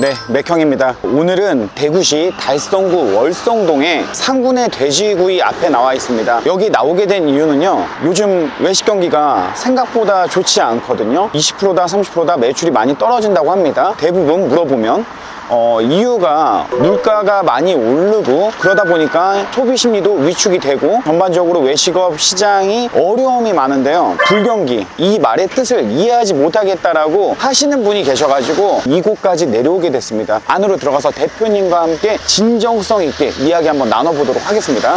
네, 맥형입니다. 오늘은 대구시 달성구 월성동에 상군의 돼지구이 앞에 나와 있습니다. 여기 나오게 된 이유는요, 요즘 외식 경기가 생각보다 좋지 않거든요. 20%다 30%다 매출이 많이 떨어진다고 합니다. 대부분 물어보면 이유가 물가가 많이 오르고 그러다 보니까 소비 심리도 위축이 되고 전반적으로 외식업 시장이 어려움이 많은데요, 불경기, 이 말의 뜻을 이해하지 못하겠다라고 하시는 분이 계셔가지고 이곳까지 내려오게 됐습니다. 안으로 들어가서 대표님과 함께 진정성 있게 이야기 한번 나눠보도록 하겠습니다.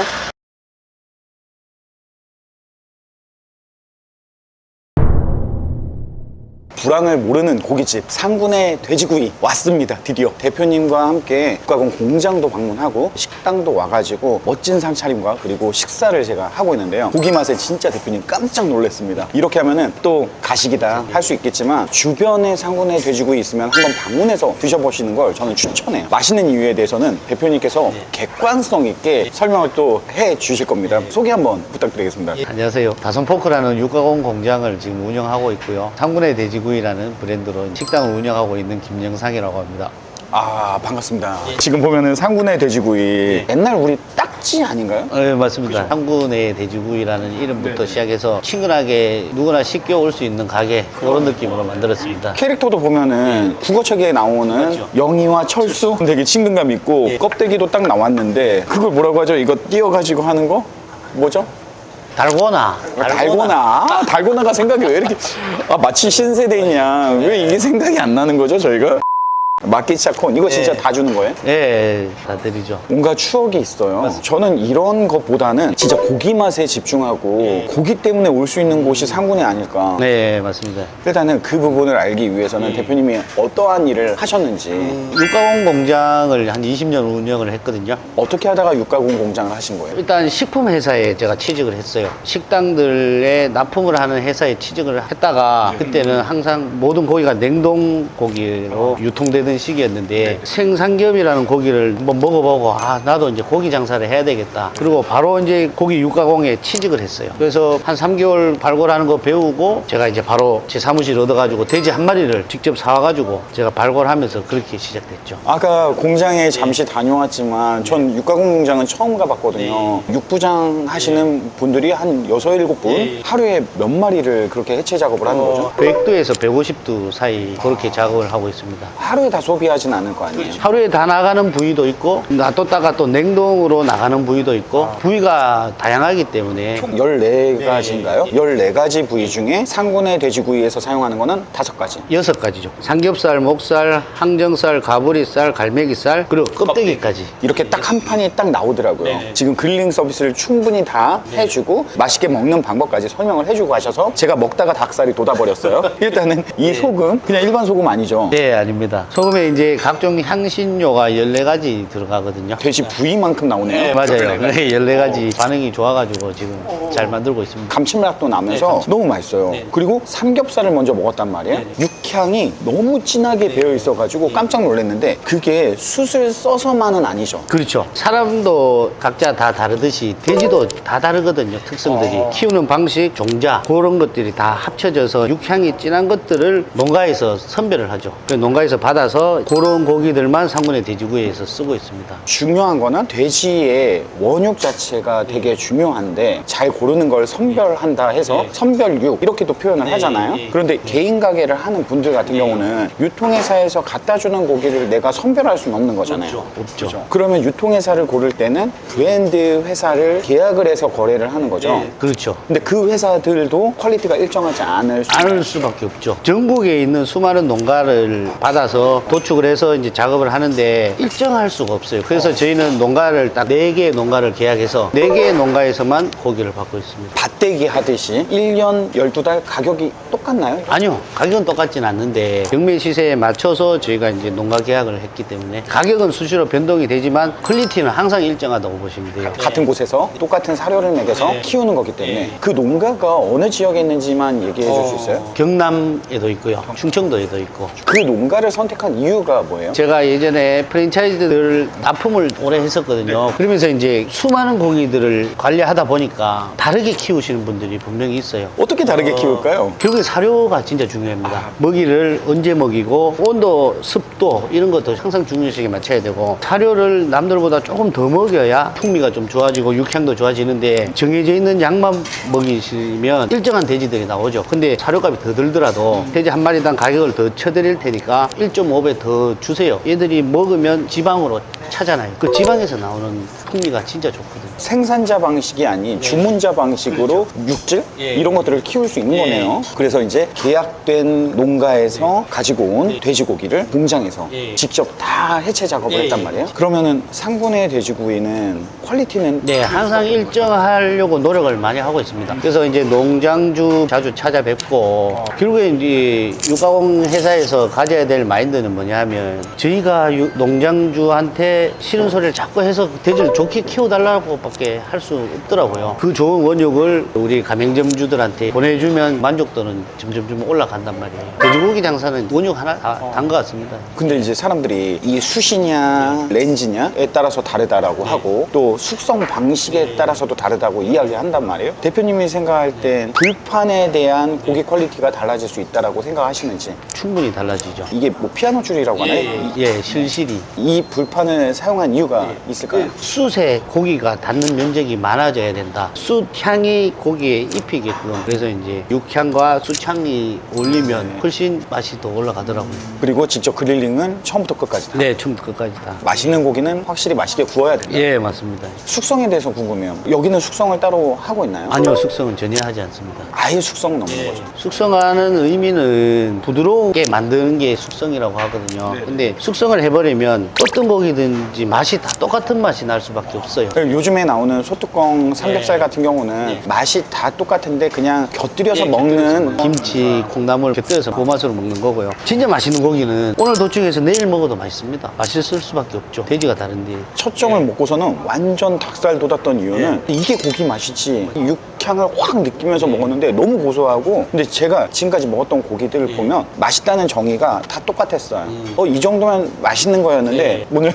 불황을 모르는 고깃집 상군의 돼지구이 왔습니다. 드디어 대표님과 함께 국가공 공장도 방문하고 식당도 와가지고 멋진 상차림과 그리고 식사를 제가 하고 있는데요, 고기 맛에 진짜 대표님 깜짝 놀랐습니다. 이렇게 하면은 또 가식이다 할 수 있겠지만 주변에 상군의 돼지구이 있으면 한번 방문해서 드셔보시는 걸 저는 추천해요. 맛있는 이유에 대해서는 대표님께서 객관성 있게 설명을 또 해 주실 겁니다. 소개 한번 부탁드리겠습니다. 안녕하세요. 다솜포크라는 육가공 공장을 지금 운영하고 있고요. 상군의 돼지구이라는 브랜드로 식당을 운영하고 있는 김영상이라고 합니다. 아, 반갑습니다. 지금 보면은 상군의 돼지구이, 옛날 우리 딱지 아닌가요? 네, 맞습니다. 상군의 돼지구이라는 이름부터 시작해서 친근하게 누구나 쉽게 올 수 있는 가게, 그런 느낌으로 만들었습니다. 캐릭터도 보면은 국어책에 나오는 영희와 철수, 되게 친근감 있고 껍데기도 딱 나왔는데 그걸 뭐라고 하죠? 이거 띄어가지고 하는 거? 뭐죠? 달고나. 달고나가 생각이 왜 이렇게 마치 신세대냐, 왜 이게 생각이 안 나는 거죠 저희가? 마키차콘 이거 진짜 다 주는 거예요? 네, 다 드리죠. 뭔가 추억이 있어요. 저는 이런 것보다는 진짜 고기 맛에 집중하고 고기 때문에 올 수 있는 곳이 상군이 아닐까. 네, 맞습니다. 일단은 그 부분을 알기 위해서는 대표님이 어떠한 일을 하셨는지, 육가공 공장을 한 20년 운영을 했거든요. 어떻게 하다가 육가공 공장을 하신 거예요? 일단 식품 회사에 제가 취직을 했어요. 식당들에 납품을 하는 회사에 취직을 했다가 그때는 항상 모든 고기가 냉동 고기로 유통되던 시기였는데 생삼겹이라는 고기를 한번 먹어보고 나도 이제 고기 장사를 해야 되겠다. 그리고 바로 이제 고기 육가공에 취직을 했어요. 그래서 한 3개월 발골하는 거 배우고 제가 이제 바로 제 사무실 얻어가지고 돼지 한 마리를 직접 사와가지고 제가 발골하면서 그렇게 시작됐죠. 아까 공장에 잠시 다녀왔지만 전 육가공 공장은 처음 가봤거든요. 육부장 하시는 분들이 한 6, 7분 하루에 몇 마리를 그렇게 해체 작업을 하는 거죠? 100두에서 150두 사이 그렇게 작업을 하고 있습니다. 하루에 다 소비하진 않을 거 아니에요? 하루에 다 나가는 부위도 있고 놔뒀다가 또 냉동으로 나가는 부위도 있고 부위가 다양하기 때문에 14가지인가요? 14가지 부위 중에 상군의 돼지구이에서 사용하는 거는 5가지. 6가지죠. 삼겹살, 목살, 항정살, 가브리살, 갈매기살, 그리고 껍데기까지. 이렇게 딱 한 판이 딱 나오더라고요. 지금 그릴링 서비스를 충분히 다 해주고 맛있게 먹는 방법까지 설명을 해주고 하셔서 제가 먹다가 닭살이 돋아버렸어요. 일단은 이 소금, 그냥 일반 소금 아니죠? 네, 아닙니다. 소금에 이제 각종 향신료가 14가지 들어가거든요. 돼지 부위만큼 나오네요. 네, 맞아요. 네, 14가지 반응이 좋아가지고 지금 잘 만들고 있습니다. 감칠맛도 나면서 너무 맛있어요. 그리고 삼겹살을 먼저 먹었단 말이에요. 육향이 너무 진하게 배어 있어가지고 깜짝 놀랐는데 그게 숯을 써서만은 아니죠. 그렇죠. 사람도 각자 다 다르듯이 돼지도 다 다르거든요. 특성들이. 키우는 방식, 종자 그런 것들이 다 합쳐져서 육향이 진한 것들을 농가에서 선별을 하죠. 그래서 농가에서 받아서 그런 고기들만 상군의 돼지구이에서 쓰고 있습니다. 중요한 거는 돼지의 원육 자체가 되게 중요한데 잘 고르는 걸 선별한다 해서 선별육 이렇게도 표현을 하잖아요. 그런데 개인 가게를 하는 분들 같은 경우는 유통회사에서 갖다 주는 고기를 내가 선별할 수는 없는 거잖아요. 없죠. 그러면 유통회사를 고를 때는 브랜드 회사를 계약을 해서 거래를 하는 거죠. 그렇죠. 근데 그 회사들도 퀄리티가 일정하지 않을 수밖에 없죠. 전국에 있는 수많은 농가를 받아서 도축을 해서 이제 작업을 하는데 일정할 수가 없어요. 그래서 저희는 농가를 딱 4개의 농가를 계약해서 4개의 농가에서만 고기를 받고 있습니다. 밭대기 하듯이 1년 12달 가격이 똑같나요? 아니요, 가격은 똑같진 않는데 경매 시세에 맞춰서 저희가 이제 농가 계약을 했기 때문에 가격은 수시로 변동이 되지만 퀄리티는 항상 일정하다고 보시면 돼요. 같은 곳에서 똑같은 사료를 먹여서 키우는 거기 때문에 그 농가가 어느 지역에 있는지만 얘기해 줄 수 있어요? 경남에도 있고요, 충청도에도 있고. 그 농가를 선택한 이유가 뭐예요? 제가 예전에 프랜차이즈들 납품을 오래 했었거든요. 그러면서 이제 수많은 고기들을 관리하다 보니까 다르게 키우시는 분들이 분명히 있어요. 어떻게 다르게 키울까요? 결국에 사료가 진짜 중요합니다. 먹이 먹이를 언제 먹이고 온도, 습도 이런 것도 항상 중요시하게 맞춰야 되고 사료를 남들보다 조금 더 먹여야 풍미가 좀 좋아지고 육향도 좋아지는데 정해져 있는 양만 먹이시면 일정한 돼지들이 나오죠. 근데 사료값이 더 들더라도 돼지 한 마리당 가격을 더 쳐드릴 테니까 1.5배 더 주세요. 얘들이 먹으면 지방으로 차잖아요. 그 지방에서 나오는 풍미가 진짜 좋거든요. 생산자 방식이 아닌 주문자 방식으로 육질 이런 것들을 키울 수 있는 거네요. 그래서 이제 계약된 농가에서 가지고 온 돼지고기를 공장에서 직접 다 해체 작업을 했단 말이에요. 그러면은 상군의 돼지고기는 퀄리티는 네, 항상 일정하려고 노력을 많이 하고 있습니다. 그래서 이제 농장주 자주 찾아뵙고 결국에 이제 육가공 회사에서 가져야 될 마인드는 뭐냐 하면 저희가 농장주한테 싫은 소리를 자꾸 해서 돼지를 좋게 키워달라고 밖에 할 수 없더라고요. 그 좋은 원육을 우리 가맹점주들한테 보내주면 만족도는 점점 올라간단 말이에요. 돼지고기 장사는 원육 하나 다 단 것 같습니다. 근데 이제 사람들이 이 숯이냐 렌즈냐에 따라서 다르다라고 하고 또 숙성 방식에 따라서도 다르다고 이야기한단 말이에요. 대표님이 생각할 땐 불판에 대한 고기 퀄리티가 달라질 수 있다라고 생각하시는지. 충분히 달라지죠. 이게 뭐 피아노 줄이라고 하나요? 예, 실실이. 이 불판을 사용한 이유가 있을까요? 숯에 고기가 닿는 면적이 많아져야 된다. 숯 향이 고기에 입히게끔. 그래서 이제 육향과 숯향이 어울리면 훨씬 맛이 더 올라가더라고요. 그리고 직접 그릴링은 처음부터 끝까지 다. 네, 처음부터 끝까지 다. 맛있는 고기는 확실히 맛있게 구워야 된다. 예, 맞습니다. 숙성에 대해서 궁금해요. 여기는 숙성을 따로 하고 있나요? 아니요, 숙성은 전혀 하지 않습니다. 아예 숙성은 없는 거죠. 숙성하는 의미는 부드럽게 만드는 게 숙성이라고 하거든요. 근데 숙성을 해버리면 어떤 고기든지 맛이 다 똑같은 맛이 날 수밖에 없어요. 요즘에 나오는 소뚜껑 삼겹살 같은 경우는 맛이 다 똑같은데 그냥 곁들여서 먹는 김치, 콩나물 곁들여서 그 맛으로 먹는 거고요. 진짜 맛있는 고기는 오늘 도축해서 내일 먹어도 맛있습니다. 맛있을 수밖에 없죠. 돼지가 다른데. 첫정을 먹고서는 완전 닭살 돋았던 이유는 이게 고기 맛이지 육향을 확 느끼면서 먹었는데 너무 고소하고 근데 제가 지금까지 먹었던 고기들을 보면 맛있다는 정의가 다 똑같았어요. 이 정도면 맛있는 거였는데 오늘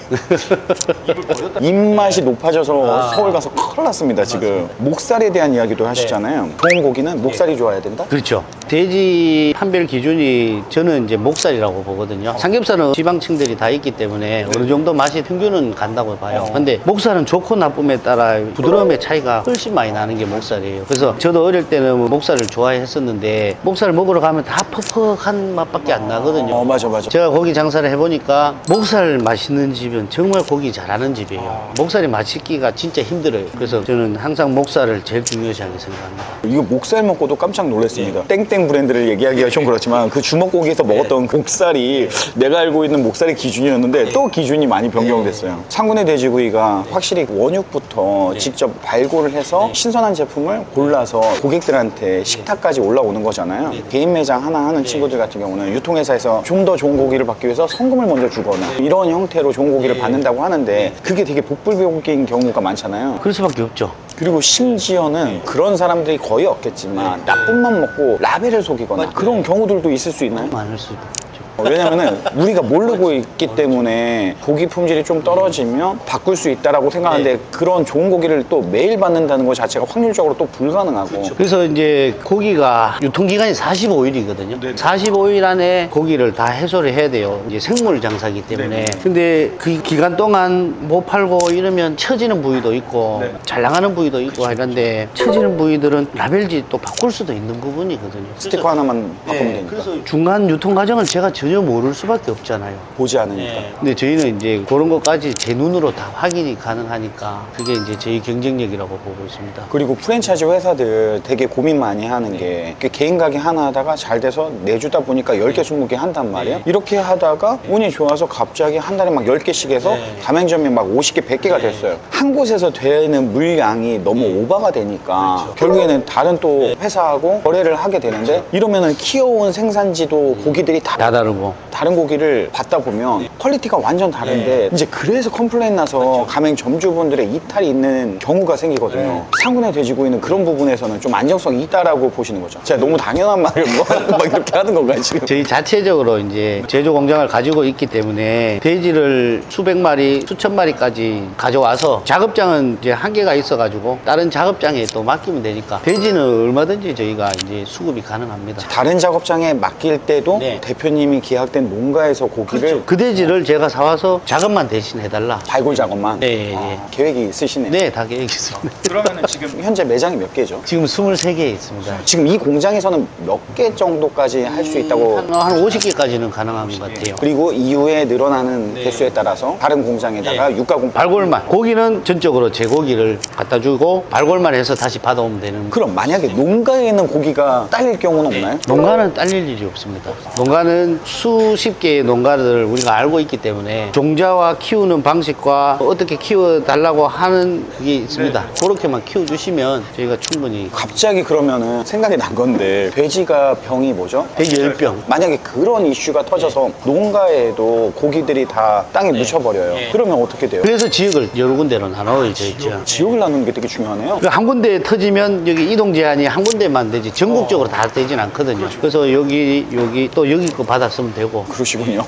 입맛이 높아져서 서울 가서 큰일 났습니다 지금. 목살에 대한 이야기도 하시잖아요. 좋은 고기는 목살이 좋아야 된다? 그렇죠. 돼지 판별 기준이 저는 이제 목살이라고 보거든요. 삼겹살은 지방층들이 다 있기 때문에 어느 정도 맛이 평균은 간다고 봐요. 근데 목살은 좋고 나쁨에 따라 부드러움의 차이가 훨씬 많이 나는 게 목살이에요. 그래서 저도 어릴 때는 목살을 좋아했었는데 목살을 먹으러 가면 다 퍽퍽한 맛밖에 안 나거든요. 맞아. 제가 고기 장사를 해보니까 목살 맛있는 집은 정말 고기 잘하는 집이에요. 목살이 맛있기가 진짜 힘들어요. 그래서 저는 항상 목살을 제일 중요시하게 생각합니다. 이거 목살 먹고도 깜짝 놀랐습니다. 땡땡 브랜드를 얘기하기가 좀 그렇지만 그 주먹고기에서 먹었던 목살이 내가 알고 있는 목살의 기준이었는데 또 기준이 많이 변경됐어요. 상군의 돼지고기가 확실히 원육부터 직접 발굴을 해서 신선한 제품을 골라서 고객들한테 식탁까지 올라오는 거잖아요. 개인 매장 하나 하는 친구들 같은 경우는 유통회사에서 좀 더 좋은 고기를 받기 위해서 성금을 먼저 주거나 이런 형태로 좋은 고기를 받는다고 하는데 그게 되게 복불복인 경우가 많잖아요. 그럴 수밖에 없죠. 그리고 심지어는 그런 사람들이 거의 없겠지만 나쁜맘 먹고 라벨을 속이거나 그런 경우들도 있을 수 있나요? 많을 수도 있죠. 왜냐면은 우리가 모르고 있기 때문에 고기 품질이 좀 떨어지면 바꿀 수 있다라고 생각하는데 그런 좋은 고기를 또 매일 받는다는 것 자체가 확률적으로 또 불가능하고. 그래서 이제 고기가 유통기간이 45일이거든요. 45일 안에 고기를 다 해소를 해야 돼요. 이제 생물 장사기 때문에. 근데 그 기간 동안 못 팔고 이러면 처지는 부위도 있고 잘 나가는 부위도 있고 이런데 처지는 부위들은 라벨지 또 바꿀 수도 있는 부분이거든요. 스티커 하나만 바꾸면 되니까. 그래서 중간 유통 과정을 제가 전혀 모를 수밖에 없잖아요. 보지 않으니까. 근데 저희는 이제 그런 것까지 제 눈으로 다 확인이 가능하니까 그게 이제 저희 경쟁력이라고 보고 있습니다. 그리고 프랜차이즈 회사들 되게 고민 많이 하는 게 개인 가게 하나 하다가 잘 돼서 내주다 보니까 10개, 20개 한단 말이에요. 이렇게 하다가 운이 좋아서 갑자기 한 달에 막 10개씩 해서 가맹점이 막 50개, 100개가 됐어요. 한 곳에서 되는 물량이 너무 오버가 되니까 결국에는 다른 또 회사하고 거래를 하게 되는데 이러면은 키워온 생산지도 고기들이 다 다른 다르고. 다른 고기를 받다 보면 퀄리티가 완전 다른데 이제 그래서 컴플레인 나서 가맹 점주분들의 이탈이 있는 경우가 생기거든요. 상군의 돼지고기는 그런 부분에서는 좀 안정성이 있다라고 보시는 거죠. 제가 너무 당연한 말을 막 이렇게 하는 건가요, 지금? 저희 자체적으로 이제 제조 공장을 가지고 있기 때문에 돼지를 수백 마리, 수천 마리까지 가져와서 작업장은 이제 한계가 있어가지고 다른 작업장에 또 맡기면 되니까 돼지는 얼마든지 저희가 이제 수급이 가능합니다. 다른 작업장에 맡길 때도 네. 대표님이 기획된 농가에서 고기를 그 돼지를 제가 사와서 작업만 대신 해달라. 발굴 작업만 네, 예. 계획이 있으시네요. 네, 다 계획 있습니다. 그러면은 지금 현재 매장이 몇 개죠? 지금 23개 있습니다. 지금 이 공장에서는 몇 개 정도까지 할 수 있다고 한 50개까지는 가능한 것 같아요. 그리고 이후에 늘어나는 개수에 따라서 다른 공장에다가 육가공 발골만. 고기는 전적으로 제 고기를 갖다 주고 발골만 해서 다시 받아오면 되는. 그럼 만약에 농가에 있는 고기가 딸릴 경우는 없나요? 농가는 딸릴 일이 없습니다. 농가는 수십 개의 농가를 우리가 알고 있기 때문에 종자와 키우는 방식과 어떻게 키워달라고 하는 게 있습니다. 그렇게만 키워주시면 저희가 충분히 갑자기 그러면은 생각이 난 건데 돼지가 병이 뭐죠? 돼지 열병. 만약에 그런 이슈가 터져서 농가에도 고기들이 다 땅에 묻혀버려요. 그러면 어떻게 돼요? 그래서 지역을 여러 군데로 나눠져 있죠. 지역을 나누는 게 되게 중요하네요. 그한 군데 터지면 여기 이동 제한이 한 군데만 되지 전국적으로 다 되진 않거든요. 그래서 여기 또 여기 거 받았으면 되고. 그러시군요.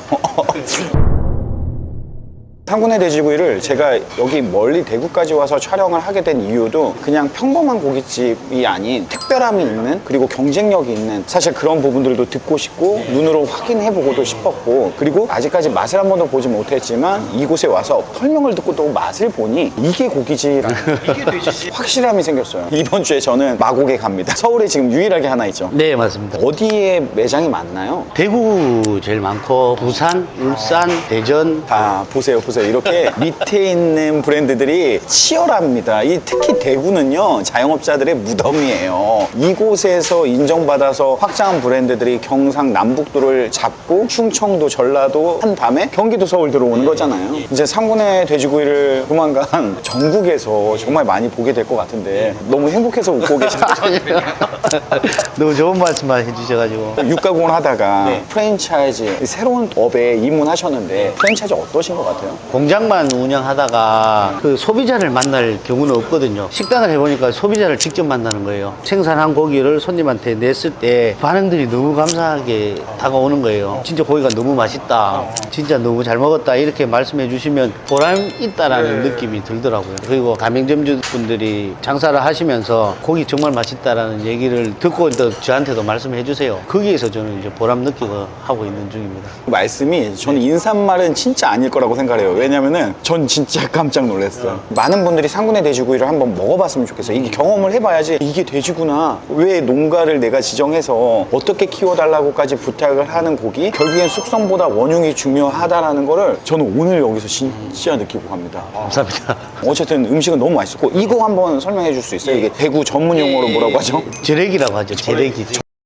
상군의 돼지고기를 제가 여기 멀리 대구까지 와서 촬영을 하게 된 이유도 그냥 평범한 고깃집이 아닌 특별함이 있는 그리고 경쟁력이 있는 사실 그런 부분들도 듣고 싶고 눈으로 확인해보고도 싶었고 그리고 아직까지 맛을 한 번도 보지 못했지만 이곳에 와서 설명을 듣고 또 맛을 보니 이게 고기지라는 이게 돼지지 확실함이 생겼어요. 이번 주에 저는 마곡에 갑니다. 서울에 지금 유일하게 하나 있죠. 네, 맞습니다. 어디에 매장이 많나요? 대구 제일 많고 부산, 울산, 대전. 다 보세요. 이렇게 밑에 있는 브랜드들이 치열합니다. 특히 대구는요 자영업자들의 무덤이에요. 이곳에서 인정받아서 확장한 브랜드들이 경상남북도를 잡고 충청도, 전라도 한 다음에 경기도, 서울 들어오는 거잖아요. 이제 상군의 돼지고기를 조만간 전국에서 정말 많이 보게 될 것 같은데 너무 행복해서 웃고 계시네요. 너무 좋은 말씀만 해주셔가지고. 육가공을 하다가 프랜차이즈 새로운 업에 입문하셨는데 프랜차이즈 어떠신 것 같아요? 공장만 운영하다가 그 소비자를 만날 경우는 없거든요. 식당을 해보니까 소비자를 직접 만나는 거예요. 생산한 고기를 손님한테 냈을 때 반응들이 너무 감사하게 다가오는 거예요. 진짜 고기가 너무 맛있다. 진짜 너무 잘 먹었다. 이렇게 말씀해 주시면 보람 있다라는 느낌이 들더라고요. 그리고 가맹점주분들이 장사를 하시면서 고기 정말 맛있다라는 얘기를 듣고 또 저한테도 말씀해 주세요. 거기에서 저는 이제 보람 느끼고 하고 있는 중입니다. 말씀이 저는 인사말은 진짜 아닐 거라고 생각해요. 왜냐면은 전 진짜 깜짝 놀랐어요. 많은 분들이 상군의 돼지고기를 한번 먹어봤으면 좋겠어요. 이게 경험을 해봐야지 이게 돼지구나. 왜 농가를 내가 지정해서 어떻게 키워달라고까지 부탁을 하는 고기 결국엔 숙성보다 원흉이 중요하다라는 거를 저는 오늘 여기서 진짜 느끼고 갑니다. 감사합니다. 어쨌든 음식은 너무 맛있었고 이거 한번 설명해 줄 수 있어요? 이게 대구 전문 용어로 뭐라고 하죠? 절액이라고 하죠. 절액이.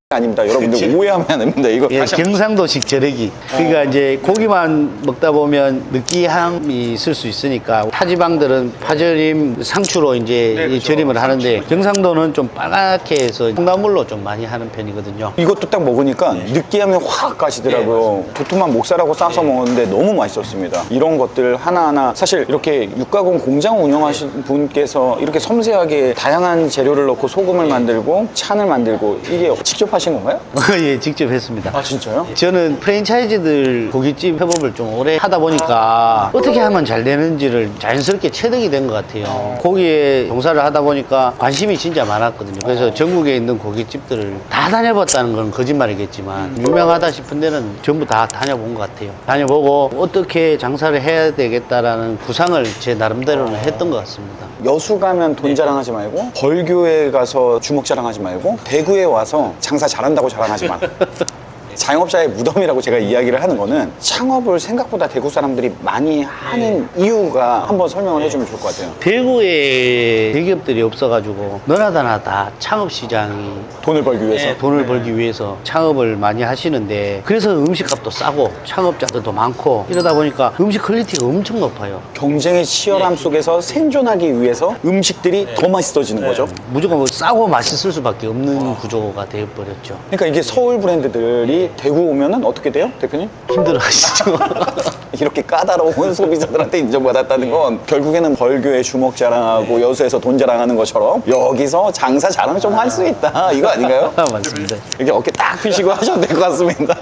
아닙니다. 여러분들 오해하면 안 됩니다. 이거 예, 다시 경상도식 절액이. 그러니까 이제 고기만 먹다 보면 느끼함이 있을 수 있으니까 타지방들은 파절임, 상추로 이제 이 절임을 하는데 경상도는 좀 빨갛게 해서 콩나물로 좀 많이 하는 편이거든요. 이것도 딱 먹으니까 느끼함이 확 가시더라고요. 도톰한 목살하고 싸서 먹었는데 너무 맛있었습니다. 이런 것들 하나하나 사실 이렇게 육가공 공장 운영하신 분께서 이렇게 섬세하게 다양한 재료를 넣고 소금을 만들고 찬을 만들고 이게 직접 하신 건가요? 예, 직접 했습니다. 아 진짜요? 저는 프랜차이즈들 고깃집 협업을 좀 오래 하다 보니까 어떻게 하면 잘 되는지를 자연스럽게 체득이 된 것 같아요. 고기에 종사를 하다 보니까 관심이 진짜 많았거든요. 그래서 전국에 있는 고깃집들을 다 다녀봤다는 건 거짓말이겠지만 유명하다 싶은 데는 전부 다 다녀본 것 같아요. 다녀보고 어떻게 장사를 해야 되겠다라는 구상을 제 나름대로는 했던 것 같습니다. 여수 가면 돈 자랑하지 말고 벌교에 가서 주먹 자랑하지 말고 대구에 와서 장사 잘한다고 자랑하지 마라. 자영업자의 무덤이라고 제가 이야기를 하는 거는 창업을 생각보다 대구 사람들이 많이 하는 이유가 한번 설명을 해주면 좋을 것 같아요. 대구에 대기업들이 없어가지고 너나다나 다 창업 시장이 돈을 벌기 위해서. 돈을 벌기 위해서 창업을 많이 하시는데 그래서 음식값도 싸고 창업자들도 많고 이러다 보니까 음식 퀄리티가 엄청 높아요. 경쟁의 치열함 속에서 생존하기 위해서 음식들이 더 맛있어지는 거죠. 무조건 뭐 싸고 맛있을 수밖에 없는 구조가 되어버렸죠. 그러니까 이게 서울 브랜드들이 다시 대구 오면은 어떻게 돼요, 대표님? 힘들어 하시죠. 이렇게 까다로운 소비자들한테 인정받았다는 건 결국에는 벌교에 주먹 자랑하고 여수에서 돈 자랑하는 것처럼 여기서 장사 자랑 좀 할 수 있다, 이거 아닌가요? 맞습니다. 이렇게 어깨 딱 펴시고 하셔도 될 것 같습니다.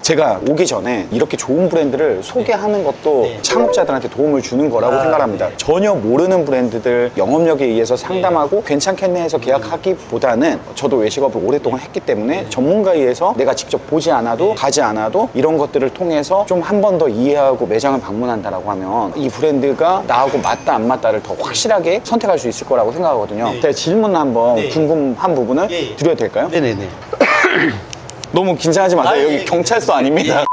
제가 오기 전에 이렇게 좋은 브랜드를 소개하는 것도 창업자들한테 도움을 주는 거라고 생각합니다. 전혀 모르는 브랜드들 영업력에 의해서 상담하고 괜찮겠네 해서 계약하기보다는 저도 외식업을 오랫동안 했기 때문에 전문가에 의해서 내가 직접 보지 않아도 가지 않아도 이런 것들을 통해서 좀 한 번 더 이해하고 매장을 방문한다라고 하면 이 브랜드가 나하고 맞다 안 맞다를 더 확실하게 선택할 수 있을 거라고 생각하거든요. 제가 질문 한번 궁금한 부분을 드려도 될까요? 네네네. 너무 긴장하지 마세요. 여기 경찰서 아닙니다.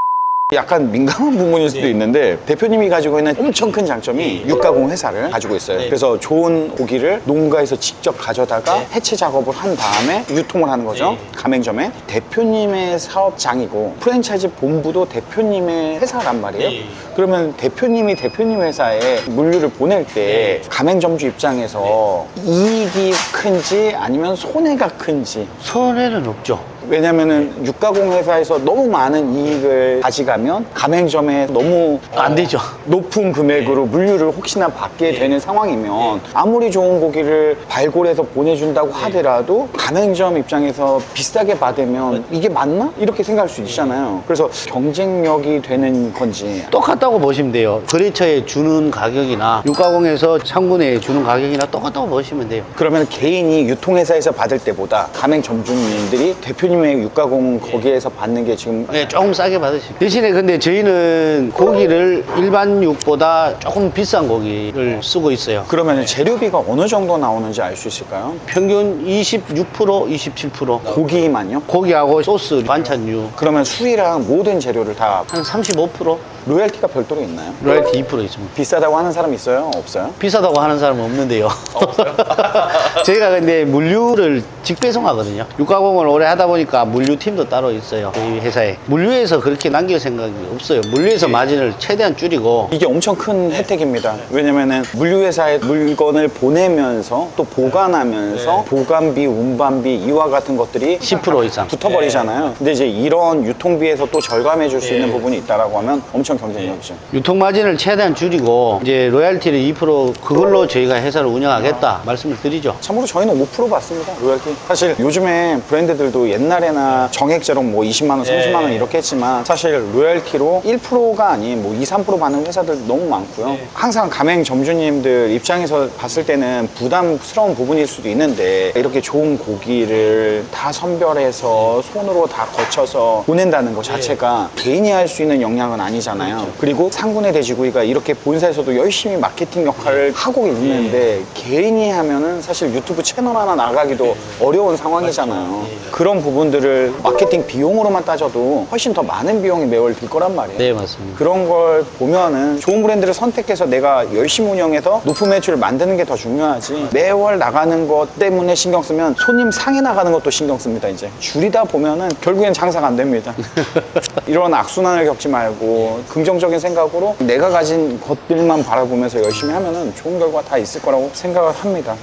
약간 민감한 부분일 수도 있는데 대표님이 가지고 있는 엄청 큰 장점이 육가공 회사를 가지고 있어요. 그래서 좋은 고기를 농가에서 직접 가져다가 해체 작업을 한 다음에 유통을 하는 거죠. 가맹점에. 대표님의 사업장이고 프랜차이즈 본부도 대표님의 회사란 말이에요. 그러면 대표님이 대표님 회사에 물류를 보낼 때 가맹점주 입장에서 이익이 큰지 아니면 손해가 큰지. 손해는 없죠. 왜냐면은 육가공 회사에서 너무 많은 이익을 가져가면 가맹점에 너무 안 되죠. 높은 금액으로 물류를 혹시나 받게 되는 상황이면 아무리 좋은 고기를 발굴해서 보내준다고 하더라도 가맹점 입장에서 비싸게 받으면 이게 맞나? 이렇게 생각할 수 있잖아요. 그래서 경쟁력이 되는 건지. 똑같다고 보시면 돼요. 거래처에 주는 가격이나 육가공에서 상군에 주는 가격이나 똑같다고 보시면 돼요. 그러면 개인이 유통회사에서 받을 때보다 가맹점주님들이 대표님의 육가공 거기에서 받는 게 지금 네, 조금 싸게 받으시고 대신에 근데 저희는 고기를 일반 육보다 조금 비싼 고기를 쓰고 있어요. 그러면 재료비가 어느 정도 나오는지 알 수 있을까요? 평균 26%, 27%. 고기만요? 고기하고 소스, 반찬류 그러면 수위랑 모든 재료를 다 한 35%? 로열티가 별도로 있나요? 로열티 2% 있습니다. 비싸다고 하는 사람 있어요? 없어요? 비싸다고 하는 사람은 없는데요. 저희가 근데 물류를 직배송하거든요. 육가공을 오래 하다 보니까 물류팀도 따로 있어요. 저희 회사에. 물류에서 그렇게 남길 생각이 없어요. 물류에서 마진을 최대한 줄이고. 이게 엄청 큰 혜택입니다. 왜냐면은 물류회사에 물건을 보내면서 또 보관하면서 보관비, 운반비 이와 같은 것들이 10% 이상. 붙어버리잖아요. 근데 이제 이런 유통비에서 또 절감해 줄 수 있는 부분이 있다라고 하면 엄청 경쟁력이죠. 유통 마진을 최대한 줄이고 이제 로얄티를 2% 그걸로 저희가 회사를 운영하겠다 말씀을 드리죠. 참고로 저희는 5% 받습니다. 로열티. 사실 요즘에 브랜드들도 옛날에나 정액제로 뭐 20만 원, 30만 원 이렇게 했지만 사실 로열티로 1%가 아닌 뭐 2, 3% 받는 회사들 너무 많고요. 항상 가맹 점주님들 입장에서 봤을 때는 부담스러운 부분일 수도 있는데 이렇게 좋은 고기를 다 선별해서 손으로 다 거쳐서 보낸다는 것 자체가 개인이 할 수 있는 역량은 아니잖아요. 그리고 상군의 돼지고기가 이렇게 본사에서도 열심히 마케팅 역할을 하고 있는데 개인이 하면은 사실 유튜브 채널 하나 나가기도 어려운 상황이잖아요. 그런 부분들을 마케팅 비용으로만 따져도 훨씬 더 많은 비용이 매월 들 거란 말이에요. 네, 맞습니다. 그런 걸 보면은 좋은 브랜드를 선택해서 내가 열심히 운영해서 높은 매출을 만드는 게 더 중요하지 매월 나가는 것 때문에 신경 쓰면 손님 상해 나가는 것도 신경 씁니다. 이제 줄이다 보면은 결국엔 장사가 안 됩니다. 이런 악순환을 겪지 말고 긍정적인 생각으로 내가 가진 것들만 바라보면서 열심히 하면은 좋은 결과 다 있을 거라고 생각을 합니다.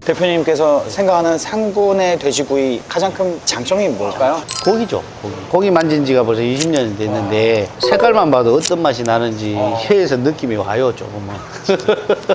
대표님께서 생각하는 상군의 돼지구이 가장 큰 장점이 뭘까요? 고기죠. 고기 만진 지가 벌써 20년이 됐는데 색깔만 봐도 어떤 맛이 나는지 혀에서 느낌이 와요, 조금은.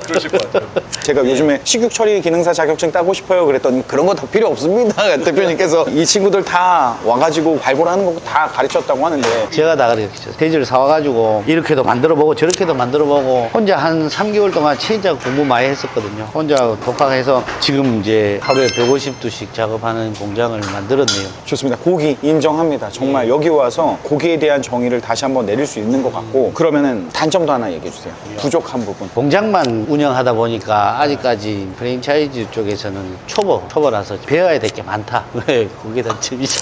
그러실 것 같아요. 제가 요즘에 식육 처리 기능사 자격증 따고 싶어요 그랬더니 그런 거 다 필요 없습니다. 대표님께서 이 친구들 다 와가지고 발굴하는 거 다 가르쳤다고 하는데 제가 다 그랬죠. 돼지를 사와가지고 이렇게도 만들어보고 저렇게도 만들어보고 혼자 한 3개월 동안 진짜 공부 많이 했었거든요. 혼자 독학해서 지금 이제 하루에 150두씩 작업하는 공장을 만들었네요. 좋습니다. 고기 인정합니다. 정말 여기 와서 고기에 대한 정의를 다시 한번 내릴 수 있는 것 같고 그러면은 단점도 하나 얘기해 주세요. 부족한 부분. 공장만 운영하다 보니까 아직까지 프랜차이즈 쪽에서는 초보라서 배워야 될 게 많다. 네, 그게 단점이죠.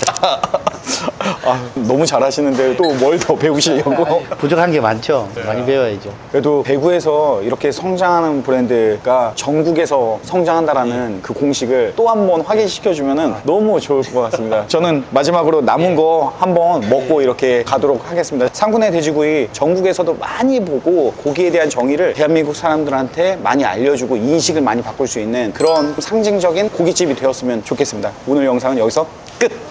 너무 잘하시는데 또 뭘 더 배우시려고? 부족한 게 많죠. 많이 배워야죠. 그래도 대구에서 이렇게 성장하는 브랜드가 전국에서 성장한다라는 그 공식을 또 한 번 확인시켜주면 너무 좋을 것 같습니다. 저는 마지막으로 남은 거 한번 먹고 이렇게 가도록 하겠습니다. 상군의 돼지구이 전국에서도 많이 보고 고기에 대한 정의를 대한민국 사람들한테 많이 알려주고 인식을 많이 바꿀 수 있는 그런 상징적인 고깃집이 되었으면 좋겠습니다. 오늘 영상은 여기서 끝!